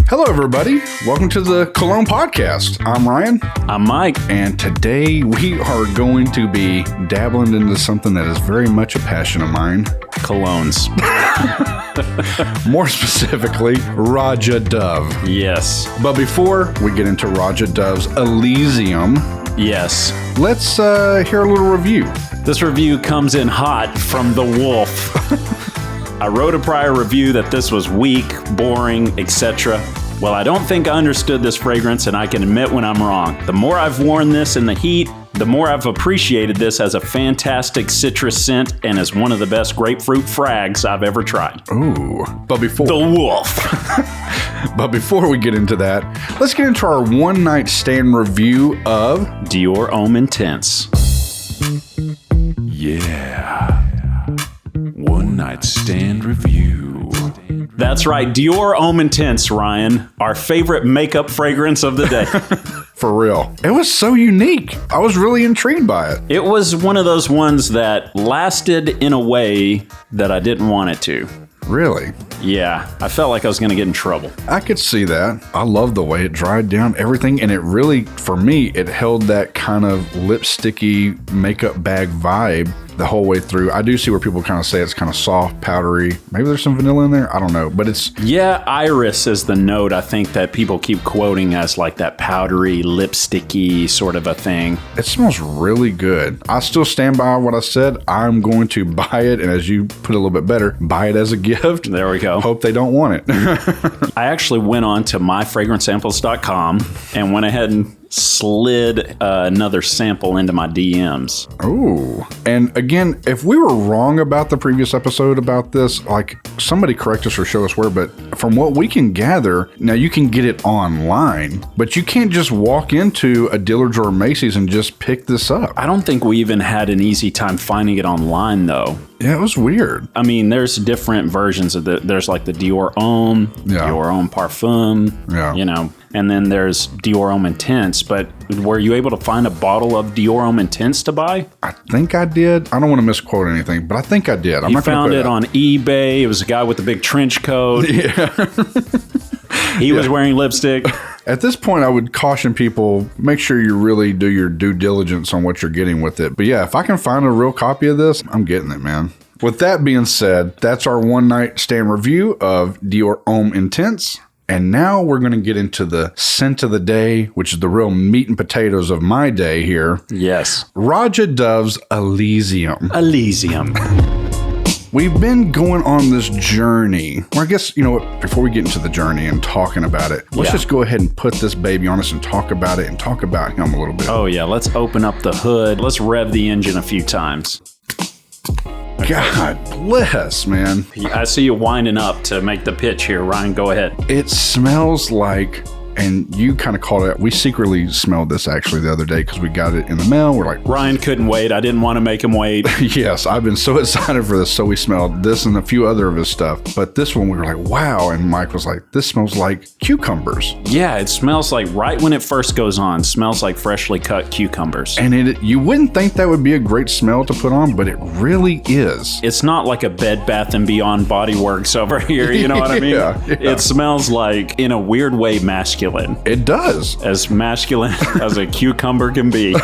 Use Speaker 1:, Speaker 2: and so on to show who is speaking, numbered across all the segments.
Speaker 1: Hello, everybody. Welcome to the Cologne podcast. I'm Ryan.
Speaker 2: I'm Mike.
Speaker 1: And today we are going to be dabbling into something that is very much a passion of mine.
Speaker 2: Colognes.
Speaker 1: More specifically, Roja Dove.
Speaker 2: Yes.
Speaker 1: But before we get into Roja Dove's Elysium,
Speaker 2: yes,
Speaker 1: let's hear a little review.
Speaker 2: This review comes in hot from the wolf. I wrote a prior review that this was weak, boring, etc. Well, I don't think I understood this fragrance, and I can admit when I'm wrong. The more I've worn this in the heat, the more I've appreciated this as a fantastic citrus scent and as one of the best grapefruit frags I've ever tried.
Speaker 1: Ooh. But before...
Speaker 2: The wolf.
Speaker 1: But before we get into that, let's get into our one-night stand review of...
Speaker 2: Dior Homme Intense.
Speaker 3: Yeah. One night stand review.
Speaker 2: That's right, Dior Homme Intense, Ryan. Our favorite makeup fragrance of the day.
Speaker 1: For real. It was so unique. I was really intrigued by it.
Speaker 2: It was one of those ones that lasted in a way that I didn't want it to.
Speaker 1: Really?
Speaker 2: Yeah, I felt like I was going to get in trouble.
Speaker 1: I could see that. I love the way it dried down everything, and it really, for me, it held that kind of lipsticky makeup bag vibe the whole way through. I do see where people kind of say it's kind of soft, powdery. Maybe there's some vanilla in there. I don't know, but it's...
Speaker 2: Yeah, iris is the note I think that people keep quoting as like that powdery, lipsticky sort of a thing.
Speaker 1: It smells really good. I still stand by what I said. I'm going to buy it, and as you put it a little bit better, buy it as a gift.
Speaker 2: There we go.
Speaker 1: Hope they don't want it.
Speaker 2: I actually went on to myfragrancesamples.com and went ahead and slid another sample into my DMs.
Speaker 1: Ooh. And again, if we were wrong about the previous episode about this, like somebody correct us or show us where, but from what we can gather, now you can get it online, but you can't just walk into a Dillard's or Macy's and just pick this up.
Speaker 2: I don't think we even had an easy time finding it online though.
Speaker 1: Yeah, it was weird.
Speaker 2: I mean, there's different versions of there's like the Dior Homme, Dior Homme Parfum, you know, and then there's Dior Homme Intense. But were you able to find a bottle of Dior Homme Intense to buy?
Speaker 1: I think I did. I don't want to misquote anything, but I think I did.
Speaker 2: You found it on eBay. It was a guy with a big trench coat.
Speaker 1: Yeah.
Speaker 2: He was wearing lipstick.
Speaker 1: At this point, I would caution people, make sure you really do your due diligence on what you're getting with it. But yeah, if I can find a real copy of this, I'm getting it, man. With that being said, that's our one-night stand review of Dior Homme Intense. And now we're going to get into the scent of the day, which is the real meat and potatoes of my day here.
Speaker 2: Yes.
Speaker 1: Roja Dove's Elysium.
Speaker 2: Elysium.
Speaker 1: We've been going on this journey. Well, I guess, you know what, before we get into the journey and talking about it, let's just go ahead and put this baby on us and talk about it and talk about him a little bit.
Speaker 2: Oh, yeah. Let's open up the hood. Let's rev the engine a few times.
Speaker 1: God bless, man.
Speaker 2: I see you winding up to make the pitch here. Ryan, go ahead.
Speaker 1: It smells like... And you kind of called it. We secretly smelled this actually the other day because we got it in the mail. We're like,
Speaker 2: Ryan couldn't wait. I didn't want to make him wait.
Speaker 1: Yes, I've been so excited for this. So we smelled this and a few other of his stuff. But this one, we were like, wow. And Mike was like, this smells like cucumbers.
Speaker 2: Yeah, it smells like right when it first goes on, smells like freshly cut cucumbers.
Speaker 1: And you wouldn't think that would be a great smell to put on, but it really is.
Speaker 2: It's not like a Bed Bath & Beyond Body Works over here. You know what I mean?
Speaker 1: Yeah.
Speaker 2: It smells like, in a weird way, masculine.
Speaker 1: It does.
Speaker 2: As masculine as a cucumber can be.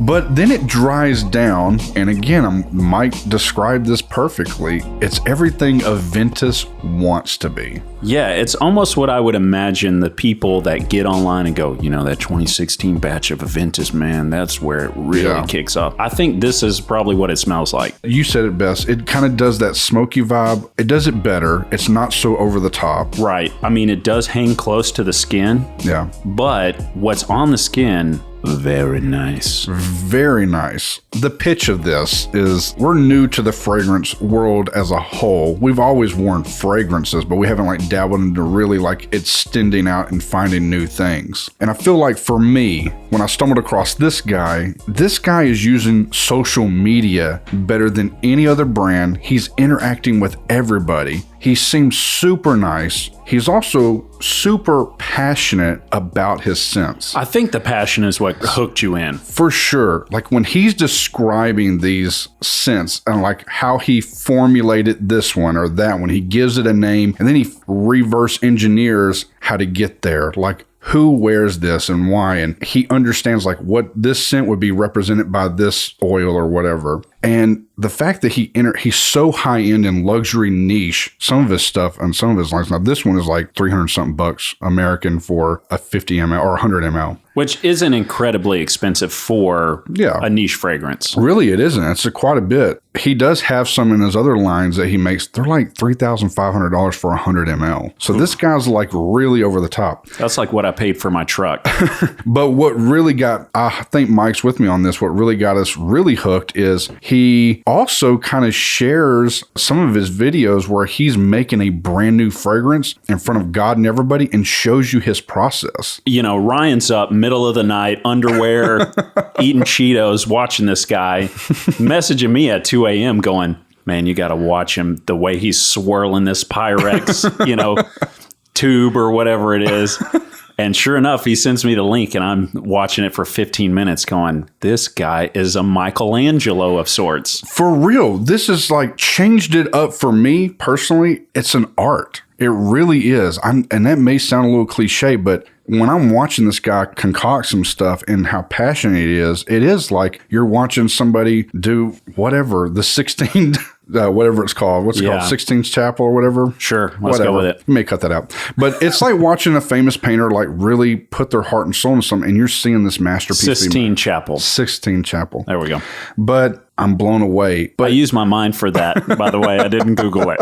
Speaker 1: But then it dries down, and again, Mike described this perfectly. It's everything a Ventus wants to be.
Speaker 2: Yeah, it's almost what I would imagine the people that get online and go, you know, that 2016 batch of Aventus, man, that's where it really kicks off. I think this is probably what it smells like.
Speaker 1: You said it best. It kind of does that smoky vibe. It does it better. It's not so over the top.
Speaker 2: Right. I mean, it does hang close to the skin.
Speaker 1: Yeah.
Speaker 2: But what's on the skin... Very nice.
Speaker 1: Very nice. The pitch of this is we're new to the fragrance world as a whole. We've always worn fragrances, but we haven't like dabbled into really like extending out and finding new things. And I feel like for me, when I stumbled across this guy is using social media better than any other brand. He's interacting with everybody. He seems super nice. He's also super passionate about his scents.
Speaker 2: I think the passion is what hooked you in.
Speaker 1: For sure. Like when he's describing these scents and like how he formulated this one or that one, he gives it a name and then he reverse engineers how to get there. Like who wears this and why, and he understands like what this scent would be represented by this oil or whatever. And the fact that he's so high end and luxury niche, some of his stuff and some of his lines. Now this one is like 300 something bucks American for a 50 ml or 100 ml.
Speaker 2: Which isn't incredibly expensive for a niche fragrance.
Speaker 1: Really, it isn't. It's quite a bit. He does have some in his other lines that he makes. They're like $3,500 for 100 ml. So this guy's like really over the top.
Speaker 2: That's like what I paid for my truck.
Speaker 1: But what really got, I think Mike's with me on this, what really got us really hooked is he also kind of shares some of his videos where he's making a brand new fragrance in front of God and everybody and shows you his process.
Speaker 2: You know, Ryan's up middle of the night, underwear, eating Cheetos, watching this guy, messaging me at 2 a.m. going, man, you got to watch him, the way he's swirling this Pyrex, tube or whatever it is. And sure enough, he sends me the link and I'm watching it for 15 minutes going, this guy is a Michelangelo of sorts.
Speaker 1: For real. This is like changed it up for me personally. It's an art. It really is. And that may sound a little cliche, but when I'm watching this guy concoct some stuff and how passionate it is like you're watching somebody do whatever, the 16, whatever it's called. What's it called? 16th Chapel or whatever?
Speaker 2: Sure. Let's go with it.
Speaker 1: You may cut that out. But it's like watching a famous painter like really put their heart and soul into something and you're seeing this masterpiece.
Speaker 2: Sistine Chapel.
Speaker 1: Sistine Chapel.
Speaker 2: There we go.
Speaker 1: But I'm blown away.
Speaker 2: But I used my mind for that, by the way. I didn't Google it.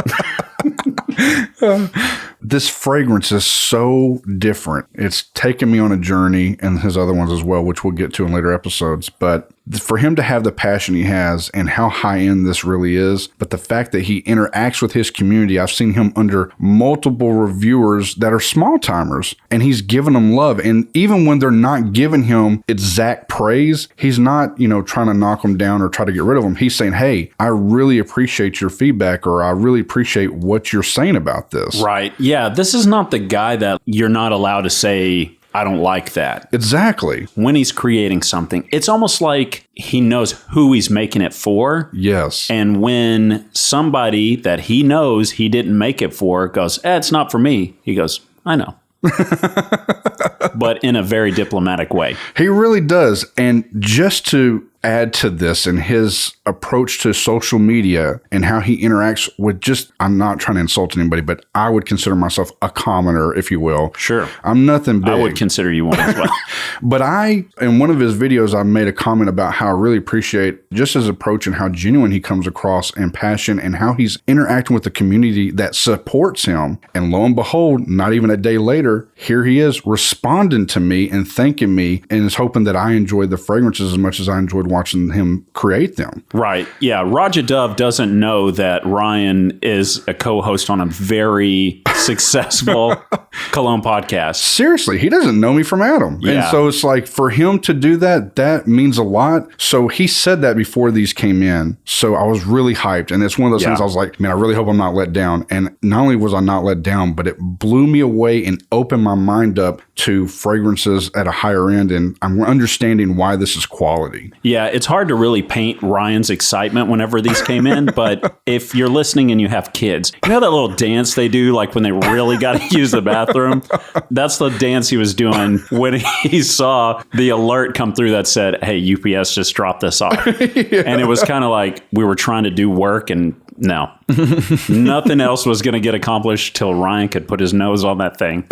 Speaker 1: This fragrance is so different. It's taken me on a journey, and his other ones as well, which we'll get to in later episodes. But for him to have the passion he has and how high end this really is, but the fact that he interacts with his community, I've seen him under multiple reviewers that are small timers, and he's giving them love. And even when they're not giving him exact praise, he's not, trying to knock them down or try to get rid of them. He's saying, hey, I really appreciate your feedback, or I really appreciate what you're saying about this.
Speaker 2: Right. Yeah. This is not the guy that you're not allowed to say, I don't like that.
Speaker 1: Exactly.
Speaker 2: When he's creating something, it's almost like he knows who he's making it for.
Speaker 1: Yes.
Speaker 2: And when somebody that he knows he didn't make it for goes, it's not for me, he goes, I know. But in a very diplomatic way.
Speaker 1: He really does. And just to add to this and his approach to social media and how he interacts with I'm not trying to insult anybody, but I would consider myself a commoner, if you will.
Speaker 2: Sure.
Speaker 1: I'm nothing big.
Speaker 2: I would consider you one as well.
Speaker 1: But in one of his videos, I made a comment about how I really appreciate just his approach and how genuine he comes across and passion and how he's interacting with the community that supports him. And lo and behold, not even a day later, here he is responding to me and thanking me and is hoping that I enjoyed the fragrances as much as I enjoyed watching him create them.
Speaker 2: Right. Yeah. Roja Dove doesn't know that Ryan is a co-host on a very successful Cologne podcast.
Speaker 1: Seriously, he doesn't know me from Adam.
Speaker 2: Yeah.
Speaker 1: And so it's like for him to do that means a lot. So he said that before these came in. So I was really hyped. And it's one of those things I was like, man, I really hope I'm not let down. And not only was I not let down, but it blew me away and opened my mind up to fragrances at a higher end. And I'm understanding why this is quality.
Speaker 2: Yeah, it's hard to really paint Ryan's excitement whenever these came in, but if you're listening and you have kids, you know that little dance they do like when they really got to use the bathroom? That's the dance he was doing when he saw the alert come through that said, hey, UPS just dropped this off. Yeah. And it was kind of like we were trying to do work and no, nothing else was going to get accomplished till Ryan could put his nose on that thing.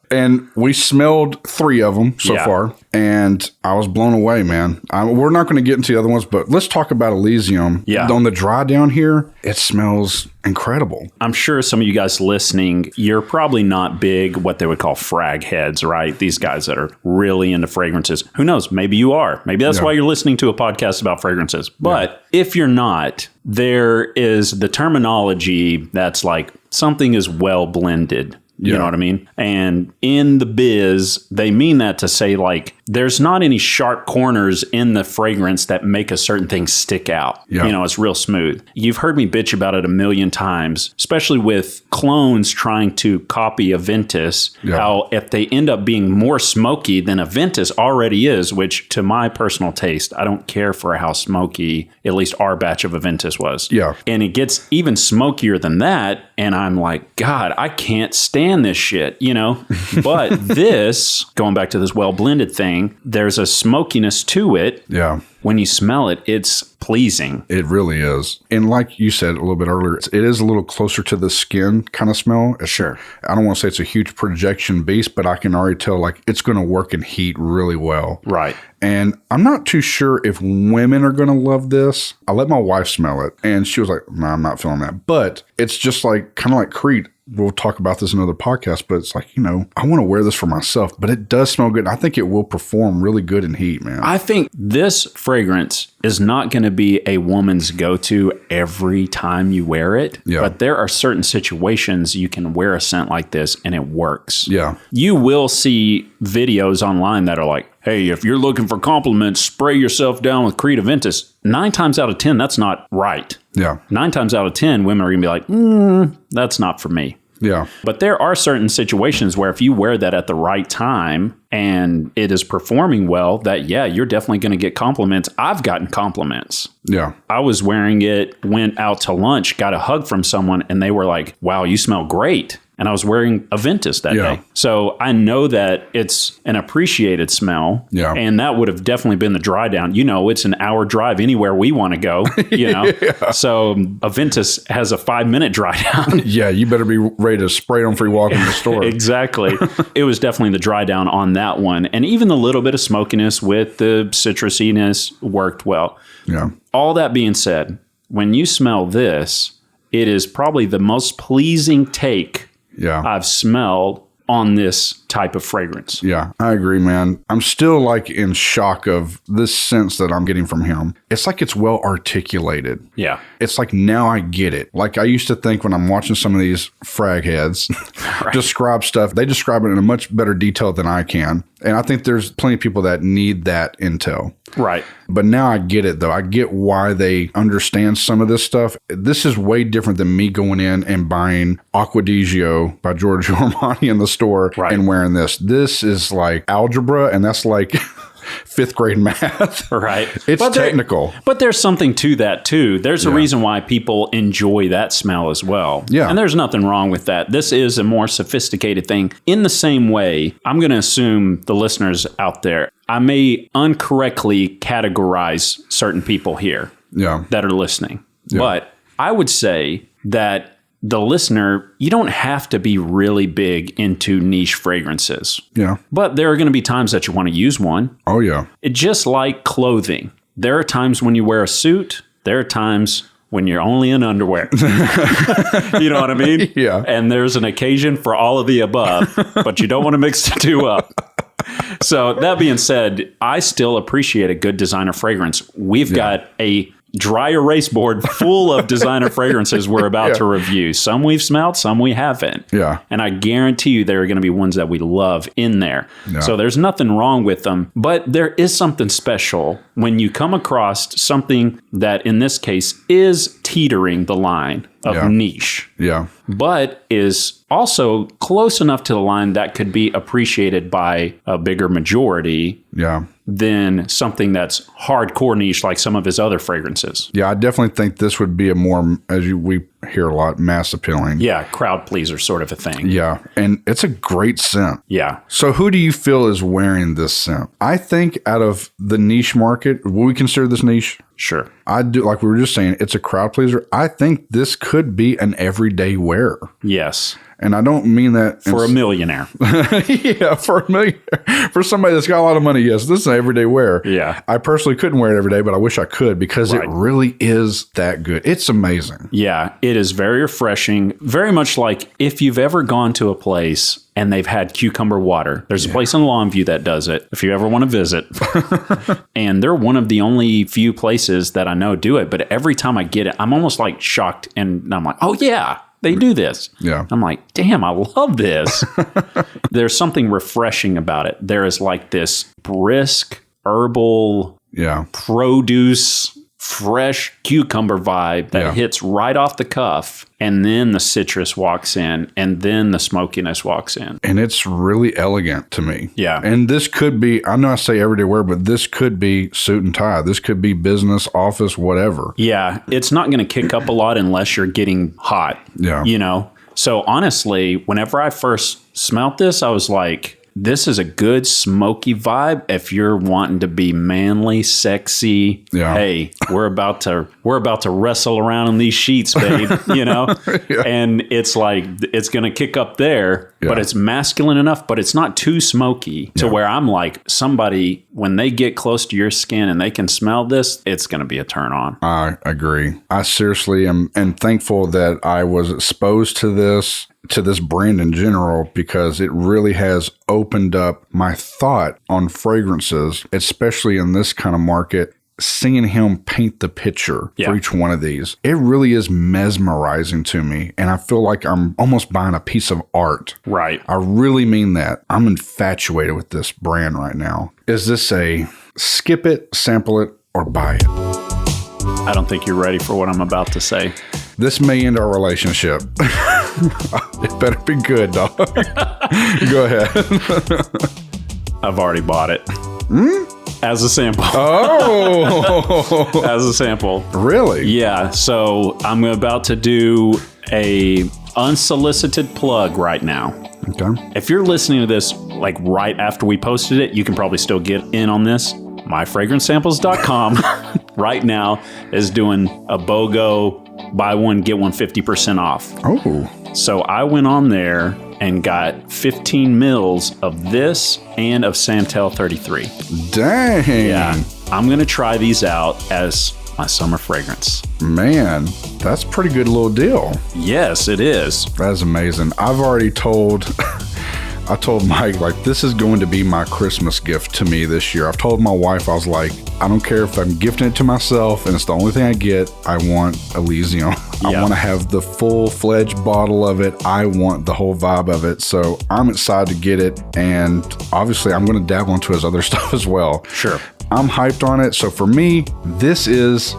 Speaker 1: And we smelled 3 of them so far, and I was blown away, man. We're not going to get into the other ones, but let's talk about Elysium.
Speaker 2: Yeah.
Speaker 1: On the dry down here, it smells incredible.
Speaker 2: I'm sure some of you guys listening, you're probably not big, what they would call frag heads, right? These guys that are really into fragrances. Who knows? Maybe you are. Maybe that's why you're listening to a podcast about fragrances. But if you're not, there is the terminology that's like something is well blended. You
Speaker 1: Yeah.
Speaker 2: know what I mean? And in the biz, they mean that to say, like, there's not any sharp corners in the fragrance that make a certain thing stick out.
Speaker 1: Yeah.
Speaker 2: You know, it's real smooth. You've heard me bitch about it a million times, especially with clones trying to copy a Ventus,
Speaker 1: Yeah.
Speaker 2: how if they end up being more smoky than a Ventus already is, which to my personal taste, I don't care for how smoky at least our batch of a Ventus was.
Speaker 1: Yeah.
Speaker 2: And it gets even smokier than that. And I'm like, God, I can't stand this shit, you know? But this, going back to this well blended thing, there's a smokiness to it.
Speaker 1: Yeah.
Speaker 2: When you smell it, it's pleasing.
Speaker 1: It really is. And like you said a little bit earlier, it is a little closer to the skin kind of smell.
Speaker 2: Sure.
Speaker 1: I don't want to say it's a huge projection beast, but I can already tell like it's going to work in heat really well.
Speaker 2: Right.
Speaker 1: And I'm not too sure if women are going to love this. I let my wife smell it and she was like, no, I'm not feeling that. But it's just like kind of like Creed. We'll talk about this in another podcast, but it's like, you know, I want to wear this for myself, but it does smell good. And I think it will perform really good in heat, man.
Speaker 2: I think this fragrance is not going to be a woman's go-to every time you wear it.
Speaker 1: Yeah.
Speaker 2: But there are certain situations you can wear a scent like this and it works.
Speaker 1: Yeah.
Speaker 2: You will see videos online that are like, hey, if you're looking for compliments, spray yourself down with Creed Aventus. 9 times out of 10, that's not right.
Speaker 1: Yeah.
Speaker 2: 9 times out of 10, women are going to be like, that's not for me.
Speaker 1: Yeah.
Speaker 2: But there are certain situations where if you wear that at the right time and it is performing well, that, yeah, you're definitely going to get compliments. I've gotten compliments.
Speaker 1: Yeah.
Speaker 2: I was wearing it, went out to lunch, got a hug from someone, and they were like, wow, you smell great. And I was wearing a Ventus that
Speaker 1: Yeah.
Speaker 2: day. So I know that it's an appreciated smell.
Speaker 1: Yeah.
Speaker 2: And that would have definitely been the dry down. You know, it's an hour drive anywhere we want to go, you know.
Speaker 1: Yeah.
Speaker 2: So a Ventus has a 5-minute dry down.
Speaker 1: Yeah. You better be ready to spray them before you walk in the store.
Speaker 2: Exactly. It was definitely the dry down on that one. And even the little bit of smokiness with the citrusiness worked well.
Speaker 1: Yeah.
Speaker 2: All that being said, when you smell this, it is probably the most pleasing take
Speaker 1: Yeah.
Speaker 2: I've smelled on this type of fragrance.
Speaker 1: Yeah, I agree, man. I'm still like in shock of this sense that I'm getting from him. It's like it's well articulated.
Speaker 2: Yeah.
Speaker 1: It's like now I get it. Like I used to think when I'm watching some of these frag heads describe stuff, they describe it in a much better detail than I can. And I think there's plenty of people that need that intel.
Speaker 2: Right.
Speaker 1: But now I get it, though. I get why they understand some of this stuff. This is way different than me going in and buying Acqua di Gio by Giorgio Armani in the store and wearing this. This is like algebra, and that's like fifth grade math.
Speaker 2: Right.
Speaker 1: It's technical.
Speaker 2: But there's something to that, too. There's a reason why people enjoy that smell as well.
Speaker 1: Yeah.
Speaker 2: And there's nothing wrong with that. This is a more sophisticated thing. In the same way, I'm going to assume the listeners out there, I may incorrectly categorize certain people here that are listening. Yeah. But I would say that the listener, you don't have to be really big into niche fragrances.
Speaker 1: Yeah.
Speaker 2: But there are going to be times that you want to use one.
Speaker 1: Oh, yeah.
Speaker 2: It's just like clothing. There are times when you wear a suit. There are times when you're only in underwear. You know what I mean?
Speaker 1: Yeah.
Speaker 2: And there's an occasion for all of the above, but you don't want to mix the two up. So that being said, I still appreciate a good designer fragrance. We've got a dry erase board full of designer fragrances we're about to review. Some we've smelled, some we haven't.
Speaker 1: Yeah.
Speaker 2: And I guarantee you there are going to be ones that we love in there.
Speaker 1: Yeah.
Speaker 2: So there's nothing wrong with them. But there is something special when you come across something that in this case is teetering the line of niche.
Speaker 1: Yeah.
Speaker 2: But is also close enough to the line that could be appreciated by a bigger majority than something that's hardcore niche like some of his other fragrances.
Speaker 1: Yeah, I definitely think this would be a more, we hear a lot, mass appealing.
Speaker 2: Yeah, crowd pleaser sort of a thing.
Speaker 1: Yeah, and it's a great scent.
Speaker 2: Yeah.
Speaker 1: So who do you feel is wearing this scent? I think out of the niche market, will we consider this niche?
Speaker 2: Sure.
Speaker 1: I do, like we were just saying, it's a crowd pleaser. I think this could be an everyday wear.
Speaker 2: Yes.
Speaker 1: And I don't mean that
Speaker 2: for a millionaire.
Speaker 1: Yeah, for a millionaire. For somebody that's got a lot of money, yes, this is an everyday wear.
Speaker 2: Yeah.
Speaker 1: I personally couldn't wear it every day, but I wish I could because it really is that good. It's amazing.
Speaker 2: Yeah, it is very refreshing. Very much like if you've ever gone to a place and they've had cucumber water. There's a place in Longview that does it, if you ever want to visit. And they're one of the only few places that I know do it. But every time I get it, I'm almost like shocked. And I'm like, oh, yeah, they do this.
Speaker 1: Yeah.
Speaker 2: I'm like, damn, I love this. There's something refreshing about it. There is like this brisk, herbal, produce, fresh cucumber vibe that hits right off the cuff, and then the citrus walks in, and then the smokiness walks in.
Speaker 1: And it's really elegant to me.
Speaker 2: Yeah.
Speaker 1: And this could be, I know I say everyday wear, but this could be suit and tie. This could be business, office, whatever.
Speaker 2: Yeah. It's not going to kick up a lot unless you're getting hot.
Speaker 1: Yeah.
Speaker 2: You know? So honestly, whenever I first smelt this, I was like, this is a good smoky vibe if you're wanting to be manly, sexy.
Speaker 1: Yeah.
Speaker 2: Hey, we're about to wrestle around in these sheets, babe, you know? And it's like, it's going to kick up there, but it's masculine enough, but it's not too smoky to where I'm like, somebody, when they get close to your skin and they can smell this, it's going to be a turn on.
Speaker 1: I agree. I seriously am thankful that I was exposed to this brand in general, because it really has opened up my thought on fragrances, especially in this kind of market. Seeing him paint the picture for each one of these, it really is mesmerizing to me. And I feel like I'm almost buying a piece of art.
Speaker 2: Right.
Speaker 1: I really mean that. I'm infatuated with this brand right now. Is this a skip it, sample it, or buy it?
Speaker 2: I don't think you're ready for what I'm about to say.
Speaker 1: This may end our relationship. It better be good, dog. Go ahead.
Speaker 2: I've already bought it. As a sample.
Speaker 1: Oh.
Speaker 2: As a sample.
Speaker 1: Really?
Speaker 2: Yeah. So I'm about to do a unsolicited plug right now.
Speaker 1: Okay.
Speaker 2: If you're listening to this like right after we posted it, you can probably still get in on this. MyFragranceSamples.com right now is doing a BOGO buy one, get one 50% off.
Speaker 1: Oh.
Speaker 2: So I went on there and got 15 mils of this and of Santal 33.
Speaker 1: Dang.
Speaker 2: Yeah. I'm going to try these out as my summer fragrance.
Speaker 1: Man, that's a pretty good little deal.
Speaker 2: Yes, it is.
Speaker 1: That's amazing. I've already told... I told Mike, like, this is going to be my Christmas gift to me this year. I've told my wife, I was like, I don't care if I'm gifting it to myself and it's the only thing I get. I want Elysium. I want to have the full-fledged bottle of it. I want the whole vibe of it. So I'm excited to get it. And obviously, I'm going to dabble into his other stuff as well.
Speaker 2: Sure.
Speaker 1: I'm hyped on it. So for me, this is...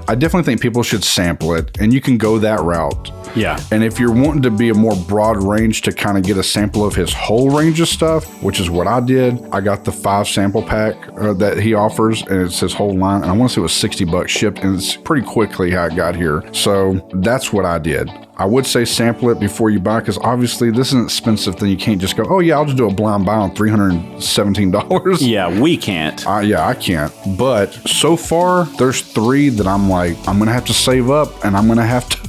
Speaker 1: I definitely think people should sample it, and you can go that route.
Speaker 2: Yeah.
Speaker 1: And if you're wanting to be a more broad range to kind of get a sample of his whole range of stuff, which is what I did, I got the 5 sample pack that he offers, and it's his whole line. And I want to say it was $60 shipped, and it's pretty quickly how it got here. So that's what I did. I would say sample it before you buy, because obviously this is an expensive thing. You can't just go, oh yeah, I'll just do a blind buy on $317.
Speaker 2: Yeah, we can't.
Speaker 1: Yeah, I can't. But so far, there's 3 that I'm like, I'm going to have to save up, and I'm going to have to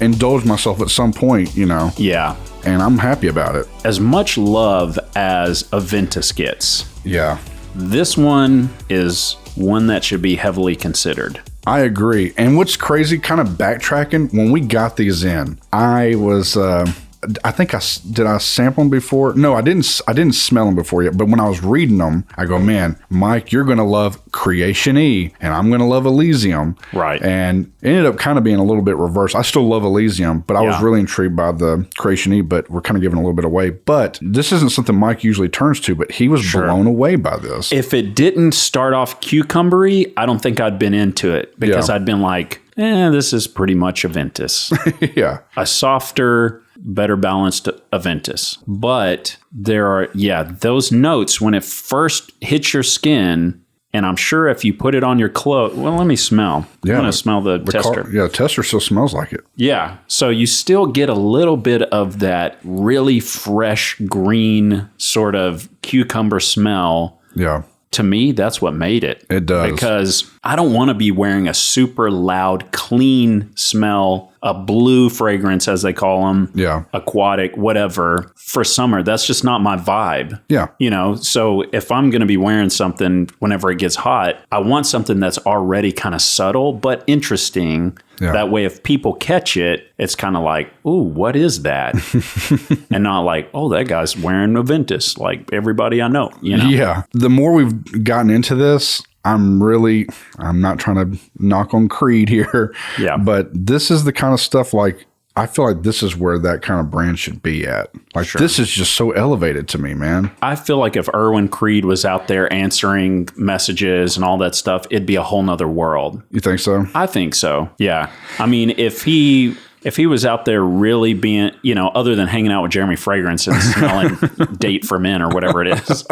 Speaker 1: indulge myself at some point, you know?
Speaker 2: Yeah.
Speaker 1: And I'm happy about it.
Speaker 2: As much love as Aventus gets.
Speaker 1: Yeah.
Speaker 2: This one is one that should be heavily considered.
Speaker 1: I agree. And what's crazy, kind of backtracking, when we got these in, I was... I think did I sample them before? No, I didn't smell them before yet. But when I was reading them, I go, man, Mike, you're going to love Creation E, and I'm going to love Elysium.
Speaker 2: Right.
Speaker 1: And it ended up kind of being a little bit reversed. I still love Elysium, but I was really intrigued by the Creation E, but we're kind of giving a little bit away. But this isn't something Mike usually turns to, but he was blown away by this.
Speaker 2: If it didn't start off cucumbery, I don't think I'd been into it, because I'd been like, this is pretty much Aventus.
Speaker 1: Yeah.
Speaker 2: A softer, better balanced Aventus. But there are, those notes, when it first hits your skin, and I'm sure if you put it on your clothes, well, let me smell.
Speaker 1: Yeah.
Speaker 2: I'm going to smell the tester.
Speaker 1: The tester still smells like it.
Speaker 2: Yeah. So you still get a little bit of that really fresh green sort of cucumber smell.
Speaker 1: Yeah.
Speaker 2: To me, that's what made it.
Speaker 1: It does.
Speaker 2: Because I don't want to be wearing a super loud, clean smell, a blue fragrance, as they call them.
Speaker 1: Yeah.
Speaker 2: Aquatic, whatever, for summer. That's just not my vibe.
Speaker 1: Yeah.
Speaker 2: You know, so if I'm going to be wearing something whenever it gets hot, I want something that's already kind of subtle, but interesting.
Speaker 1: Yeah.
Speaker 2: That way, if people catch it, it's kind of like, ooh, what is that? And not like, oh, that guy's wearing Aventus, like everybody I know, you know?
Speaker 1: Yeah. The more we've gotten into this, I'm not trying to knock on Creed here.
Speaker 2: Yeah.
Speaker 1: But this is the kind of stuff, like, I feel like this is where that kind of brand should be at. Like, this is just so elevated to me, man.
Speaker 2: I feel like if Erwin Creed was out there answering messages and all that stuff, it'd be a whole nother world.
Speaker 1: You think so?
Speaker 2: I think so. Yeah. I mean, if he was out there really being, other than hanging out with Jeremy Fragrance and smelling Date for Men or whatever it is,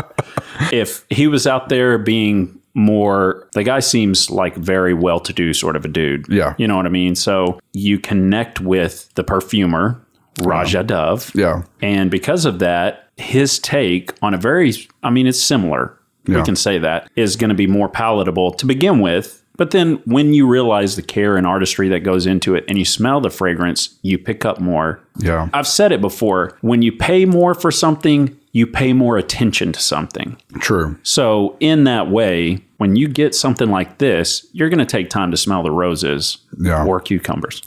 Speaker 2: if he was out there being more, the guy seems like very well-to-do sort of a dude.
Speaker 1: Yeah.
Speaker 2: You know what I mean? So you connect with the perfumer, Roja Dove.
Speaker 1: Yeah.
Speaker 2: And because of that, his take on it's similar.
Speaker 1: Yeah.
Speaker 2: We can say that is going to be more palatable to begin with. But then when you realize the care and artistry that goes into it and you smell the fragrance, you pick up more.
Speaker 1: Yeah.
Speaker 2: I've said it before. When you pay more for something, you pay more attention to something.
Speaker 1: True.
Speaker 2: So in that way, when you get something like this, you're going to take time to smell the roses or cucumbers.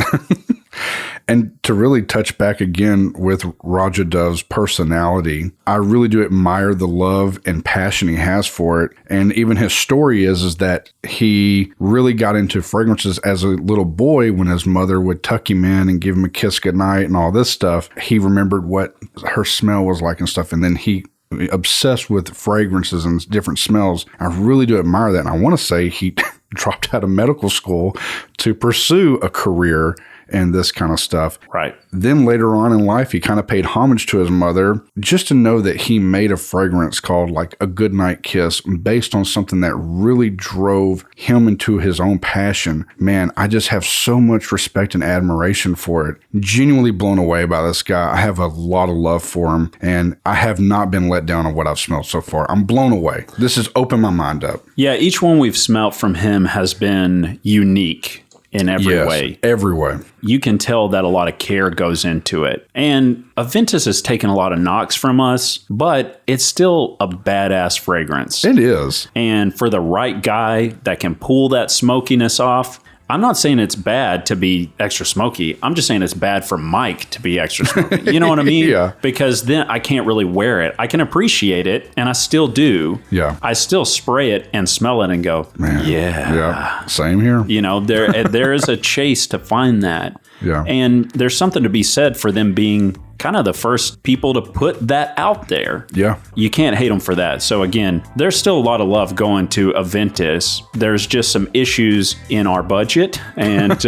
Speaker 1: And to really touch back again with Roja Dove's personality, I really do admire the love and passion he has for it. And even his story is that he really got into fragrances as a little boy when his mother would tuck him in and give him a kiss goodnight and all this stuff. He remembered what her smell was like and stuff. And then he obsessed with fragrances and different smells. I really do admire that. And I want to say he dropped out of medical school to pursue a career and this kind of stuff.
Speaker 2: Right.
Speaker 1: Then later on in life, he kind of paid homage to his mother just to know that he made a fragrance called like a Goodnight Kiss based on something that really drove him into his own passion. Man, I just have so much respect and admiration for it. Genuinely blown away by this guy. I have a lot of love for him, and I have not been let down on what I've smelled so far. I'm blown away. This has opened my mind up.
Speaker 2: Yeah, each one we've smelt from him has been unique in every way.
Speaker 1: Every way.
Speaker 2: You can tell that a lot of care goes into it. And Aventus has taken a lot of knocks from us, but it's still a badass fragrance.
Speaker 1: It is.
Speaker 2: And for the right guy that can pull that smokiness off, I'm not saying it's bad to be extra smoky. I'm just saying it's bad for Myke to be extra smoky. You know what I mean?
Speaker 1: Yeah.
Speaker 2: Because then I can't really wear it. I can appreciate it, and I still do.
Speaker 1: Yeah.
Speaker 2: I still spray it and smell it and go,
Speaker 1: Man.
Speaker 2: yeah.
Speaker 1: Yeah. Same here.
Speaker 2: There is a chase to find that.
Speaker 1: Yeah.
Speaker 2: And there's something to be said for them being kind of the first people to put that out there.
Speaker 1: Yeah.
Speaker 2: You can't hate them for that. So again, there's still a lot of love going to Aventus. There's just some issues in our budget and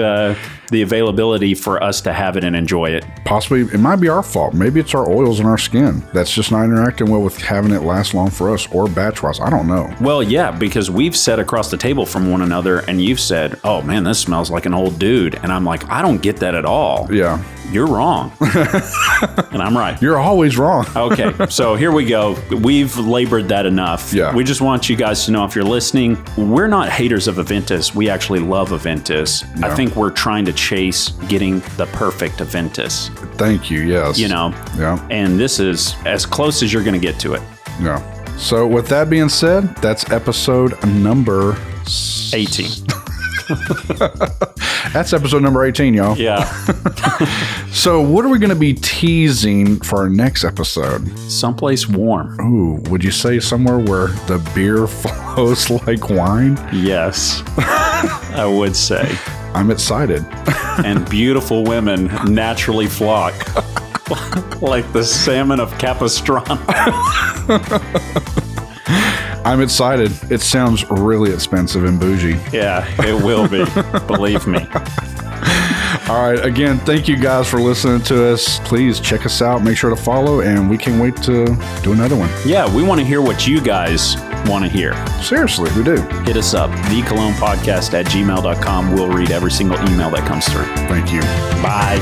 Speaker 2: the availability for us to have it and enjoy it.
Speaker 1: Possibly, it might be our fault. Maybe it's our oils in our skin that's just not interacting well with having it last long for us, or batch-wise. I don't know.
Speaker 2: Well, yeah, because we've sat across the table from one another and you've said, oh man, this smells like an old dude. And I'm like, I don't get that at all.
Speaker 1: Yeah.
Speaker 2: You're wrong. And I'm right.
Speaker 1: You're always wrong.
Speaker 2: Okay, so here we go. We've labored that enough.
Speaker 1: Yeah.
Speaker 2: We just want you guys to know, if you're listening, we're not haters of Aventus. We actually love Aventus.
Speaker 1: Yeah.
Speaker 2: I think we're trying to chase getting the perfect Aventus.
Speaker 1: Thank you. Yes. Yeah.
Speaker 2: And this is as close as you're going to get to it.
Speaker 1: Yeah. So with that being said, that's episode number
Speaker 2: 18.
Speaker 1: That's episode number 18, y'all.
Speaker 2: Yeah.
Speaker 1: So what are we going to be teasing for our next episode?
Speaker 2: Someplace warm.
Speaker 1: Ooh, would you say somewhere where the beer flows like wine?
Speaker 2: Yes. I would say.
Speaker 1: I'm excited.
Speaker 2: And beautiful women naturally flock. Like the salmon of Capistrano.
Speaker 1: I'm excited. It sounds really expensive and bougie.
Speaker 2: Yeah, it will be. Believe me.
Speaker 1: All right. Again, thank you guys for listening to us. Please check us out. Make sure to follow, and we can't wait to do another one.
Speaker 2: Yeah, we want to hear what you guys want to hear.
Speaker 1: Seriously, we do.
Speaker 2: Hit us up, thecolognepodcast@gmail.com. We'll read every single email that comes through.
Speaker 1: Thank you.
Speaker 2: Bye.